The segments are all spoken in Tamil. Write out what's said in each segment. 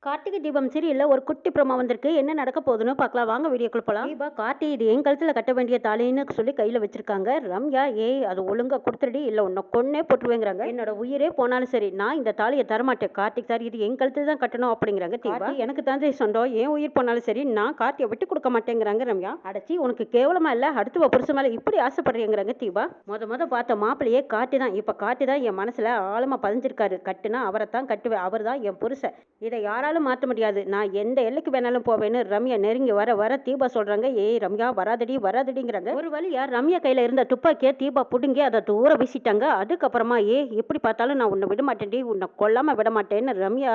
கார்த்திகை தீபம் சீரியல்ல ஒரு குட்டி ப்ரோமோ வந்திருக்கு. என்ன நடக்க போகுதுன்னு பார்க்கலாம். வாங்க வீடியோக்குள்ள போலாம். தீபா கார்த்தி இது என் கழுத்துல கட்ட வேண்டிய தாலின்னு சொல்லி கையில வச்சிருக்காங்க. ரம்யா ஏய் அது ஒழுங்கா கொடுத்துடி இல்ல உன்னை கொன்னே போட்டுருவேங்கிறாங்க. என்னோட உயிரே போனாலும் சரி நான் இந்த தாலியை தரமாட்டேன் கார்த்திக் சார், இது என் கழுத்துல தான் கட்டணும் அப்படிங்கிறாங்க. தீபா எனக்கு தான் சொந்தம், என் உயிர் போனாலும் சரி நான் கார்த்தியை விட்டு கொடுக்க மாட்டேங்கிறாங்க. ரம்யா அடைச்சி உனக்கு கேவலமா இல்ல அடுத்த புருஷன் மேல இப்படி ஆசைப்படுறீங்கிறாங்க. தீபா முத பார்த்த மாப்பிள்ளையே கார்த்தி தான். இப்ப கார்த்தி தான் என் மனசுல ஆழமா பதிஞ்சிருக்காரு. கட்டுனா அவரை தான் கட்டுவேன், அவர் தான் என் புருஷன், இதை யாராலும் மாற்ற முடியாது, நான் எந்த எல்லைக்கு வேணாலும் போவேன்னு ரம்யா நெருங்கி வர தீபா சொல்றாங்க. ஏய் ரம்யா வராதடிங்கிறாங்க. ஒரு வழியா ரம்யா கையில இருந்த துப்பாக்கிய தீபா புடுங்கி அதை தூர வீசிட்டாங்க. அதுக்கப்புறமா எப்படி பார்த்தாலும் நான் உன்னை விட மாட்டேன்டி, உன்னை கொல்லாம விட மாட்டேன்னு ரம்யா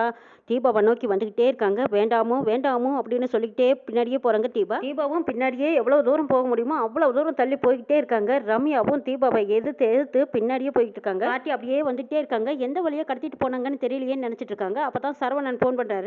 தீபாவை நோக்கி வந்துகிட்டே இருக்காங்க. வேண்டாமோ வேண்டாமோ அப்படின்னு சொல்லிக்கிட்டே பின்னாடியே போறாங்க. தீபாவும் பின்னாடியே எவ்வளவு தூரம் போக முடியுமோ அவ்வளவு தூரம் தள்ளி போய்கிட்டே இருக்காங்க. ரம்யாவும் தீபாவை எதிர்த்து பின்னாடியே போய்கிட்டு இருக்காங்க. காட்டி அப்படியே வந்துட்டே இருக்காங்க. எந்த வழியா கடத்திட்டு போனாங்கன்னு தெரியலையேன்னு நினைச்சிட்டு இருக்காங்க. அப்பதான் சரவணன் போன் பண்றாரு.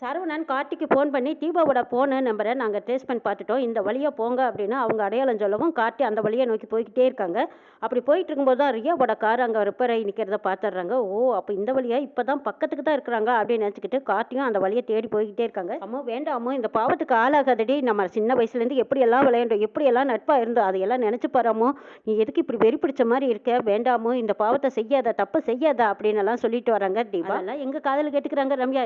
சரவணன் கார்த்திக்கு ஃபோன் பண்ணி தீபாவோட ஃபோனு நம்பரை நாங்கள் ட்ரேஸ் பண்ணி பார்த்துட்டோம், இந்த வழியாக போங்க அப்படின்னு அவங்க அடையாளம் சொல்லவும் கார்த்தி அந்த வழியை நோக்கி போய்கிட்டே இருக்காங்க. அப்படி போயிட்டு இருக்கும்போது தான் ரியாவோட கார் அங்கே ரிப்பேர் ஆகி நிற்கிறத பார்த்துடுறாங்க. ஓ அப்போ இந்த வழியாக இப்போ தான் பக்கத்துக்கு தான் இருக்கிறாங்க அப்படின்னு நினச்சிக்கிட்டு கார்த்தியும் அந்த வழியை தேடி போய்கிட்டே இருக்காங்க. அம்மா வேண்டாமோ இந்த பாவத்துக்கு ஆளாகாதடி, நம்ம சின்ன வயசுலேருந்து எப்படியெல்லாம் விளையாண்டோம், எப்படியெல்லாம் நட்பாக இருந்தோம், அதையெல்லாம் நினச்சி பாராமோ, நீ எதுக்கு இப்படி வெறி பிடிச்ச மாதிரி இருக்க, வேண்டாமோ இந்த பாவத்தை செய்யாத, தப்பு செய்யாத அப்படின்னு எல்லாம் சொல்லிட்டு வராங்க. தீபா எங்கள் காதல் கேட்டுக்கிறாங்க. ரம்யா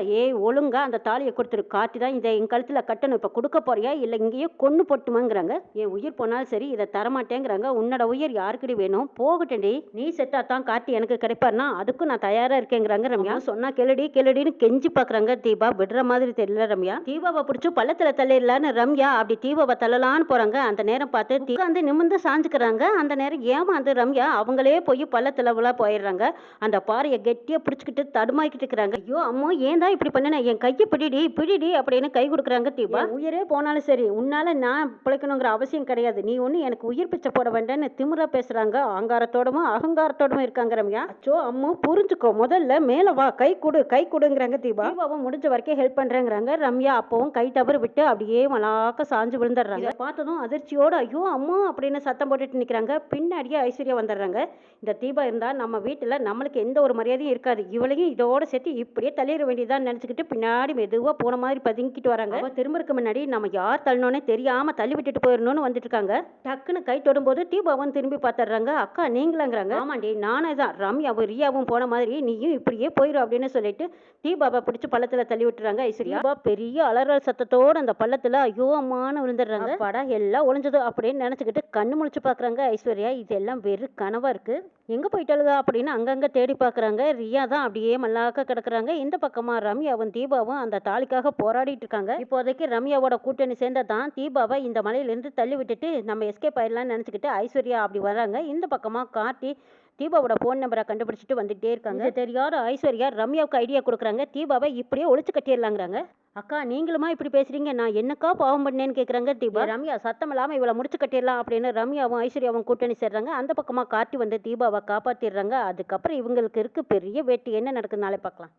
ஒழுங்கா அந்த தாலியை கொடுத்துரு, காட்டி தான் இதை என் கழுத்துல கட்டணும், இப்ப கொடுக்க போறியா இல்ல இங்கேயே கொன்னு போட்டுமாங்கிறாங்க. என் உயிர் போனாலும் சரி இதை தரமாட்டேங்கிறாங்க. உன்னோட உயிர் யாருக்கடி வேணும், போகட்டேன்டி, நீ செத்தா தான் கார்த்தி எனக்கு கிடைப்பாருனா அதுக்கும் நான் தயாரா இருக்கேங்கிறாங்க. ரம்யா சொன்னா கேளுடின்னு கெஞ்சி பாக்குறாங்க. தீபா விடுற மாதிரி தெரியல. ரம்யா தீபாவை பிடிச்சு பள்ளத்துல தள்ளிடலான்னு ரம்யா அப்படி தீபாவை தள்ளலான்னு போறாங்க. அந்த நேரம் பார்த்து வந்து நிமிர்ந்து சாஞ்சுக்கிறாங்க. அந்த நேரம் ஏமாந்து ரம்யா அவங்களே போய் பள்ளத்துல போயிடுறாங்க. அந்த பாறையை கெட்டியா பிடிச்சிக்கிட்டு தடுமாக்கிட்டு இருக்கிறாங்க. ஐயோ அம்மா ஏன் தான் இப்படி பண்ண, என் கையை பிடிடி அப்படின்னு கை கொடுக்குறாங்க. தீபா உயிரே போனாலும் சரி உன்னால நான் பிழைக்கணுங்கிற அவசியம் கிடையாது, நீ ஒண்ணு எனக்கு உயிர் பிச்சை போட வேண்டாம்னு திமிரா பேசுறாங்க. அகங்காரத்தோடவும் இருக்காங்க. ரம்யா அச்சோ அம்மு புரிஞ்சுக்கோ, முதல்ல மேல வா, கை கொடுங்கிறாங்க. தீபாவும் முடிஞ்ச வரைக்கும் ஹெல்ப் பண்றேங்கிறாங்க. ரம்யா அப்பவும் கை தவறு விட்டு அப்படியே மலாக்க சாஞ்சு விழுந்துடுறாங்க. பார்த்ததும் அதிர்ச்சியோட ஐயோ அம்மா அப்படின்னு சத்தம் போட்டுட்டு நிக்கிறாங்க. பின்னாடியே ஐஸ்வர்யா வந்துடுறாங்க. இந்த தீபா இருந்தா நம்ம வீட்டுல நம்மளுக்கு எந்த ஒரு மரியாதையும் இருக்காது, இவளையும் இதோட சேர்த்து இப்படியே தள்ளிட வேண்டியதான் நினைச்சுக்கிட்டு பின்னாடி மெதுவா போன மாதிரி பதுங்கிட்டு வராங்க. திரும்ப இருக்க முன்னாடி நம்ம யார் தள்ளனோன்னே தெரியாம தள்ளி விட்டுட்டு போயிடணும்னு வந்துட்டு இருக்காங்க. டக்குன்னு கை தொடும்போது தீபாவும் திரும்பி பார்த்துடுறாங்க. அக்கா நீங்களாங்கிறாங்க. ஆமாண்டி நானே தான், ரம்யாவும் ரியாவும் போன மாதிரி நீயும் இப்படியே போயிடும் அப்படின்னு சொல்லிட்டு தீபாவை பிடிச்சி பள்ளத்துல தள்ளி விட்டுறாங்க. ஐஸ்வர்யா பெரிய அலறல் சத்தத்தோட அந்த பள்ளத்துல ஐயோ அம்மானு விழுந்துடுறாங்க. படம் எல்லாம் ஒளிஞ்சது அப்படின்னு நினைச்சுக்கிட்டு கண்ணு முழிச்சு பாக்குறாங்க. ஐஸ்வர்யா இதெல்லாம் வெறும் கனவா இருக்கு, எங்க போயிட்டாளுங்க அப்படின்னு அங்கங்க தேடி பாக்குறாங்க. ரியா தான் அப்படியே மல்லாக்க கிடக்குறாங்க. இந்த பக்கமா ரம்யாவும் தீபாவும் அந்த தாலிக்காக போராடிட்டு இருக்காங்க. இப்போதைக்கு ரம்யாவோட கூட்டணி சேர்ந்ததான் தீபாவை இந்த மலையிலிருந்து தள்ளி விட்டுட்டு நம்ம எஸ்கேப் ஆயிடலாம்னு நினைச்சுக்கிட்டு ஐஸ்வர்யா அப்படி வராங்க. இந்த பக்கமா கார்த்தி தீபாவோட ஃபோன் நம்பரை கண்டுபிடிச்சிட்டு வந்துட்டே இருக்காங்க. தெரியாத ஐஸ்வர்யா ரம்யாவுக்கு ஐடியா கொடுக்குறாங்க. தீபாவை இப்படியே ஒழிச்சு கட்டிடலாங்கிறாங்க. அக்கா நீங்களுமா இப்படி பேசுறீங்க, நான் என்னக்கா பாவம் பண்ணேன்னு கேட்குறாங்க. தீபா ரம்யா சத்தம் இல்லாமல் இவளை முடிச்சு கட்டிடலாம் அப்படின்னு ரம்யாவும் ஐஸ்வர்யாவும் கூட்டணி சேர்றாங்க. அந்த பக்கமாக கார்த்தி வந்து தீபாவை காப்பாற்றிடுறாங்க. அதுக்கப்புறம் இவங்களுக்கு இருக்கு பெரிய வேட்டி. என்ன நடக்குது நாளை பார்க்கலாம்.